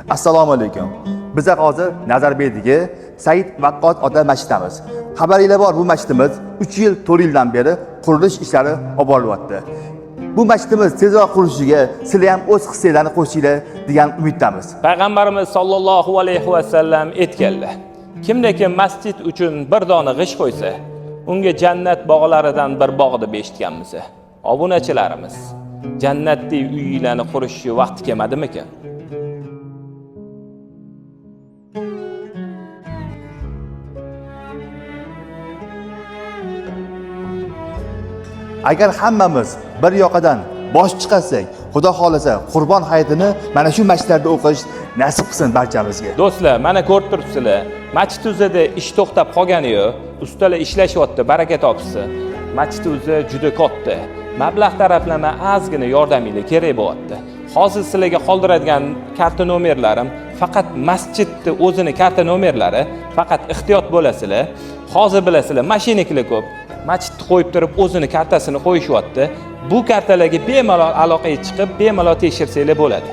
Assalomu alaykum. Biz hozir Nazarbeydagi Said Vaqqos ota masjidimiz. Xabaringlar bor, bu masjidimiz 3 yil, 4 yildan beri qurilish ishlari olib borilyapti. Bu masjidimiz tezroq qurilishiga sizlar ham o'z hissalaringizni qo'shinglar degan umiddamiz. Payg'ambarimiz sollallohu alayhi va sallam aytganlar: kimdaki masjid uchun bir dona g'isht qo'ysa, unga jannat bog'laridan bir bog' deb eshitganmiz. Obunachilarimiz, jannatdek uylarni qurishga vaqt kelmadimikan? Agar hammamiz bir yoqadan bosh chiqarsak, Xudo xolasa Qurbon hayitini mana shu masjidlarda o'qish nasib qilsin barchamizga. Do'stlar, mana ko'rib turibsizlar, masjid uzida ish to'xtab qolgani-yu, ustalar ishlashyapti, baraka topsin. Masjid uzi juda katta. Mablag' taraflama ozgina yordaminglar kerak bo'lyapti. Hozir sizlarga qoldiradigan karta nomerlarim faqat masjidni o'zini karta nomerlari, faqat ehtiyot bo'lasizlar. Hozir bilasizlar, mashinalar ko'p. Masjidni qo'yib turib o'zini kartasini qo'yishyapti. Bu kartalarga bemalol aloqaga chiqib, bemalol tekshirsanglar bo'ladi.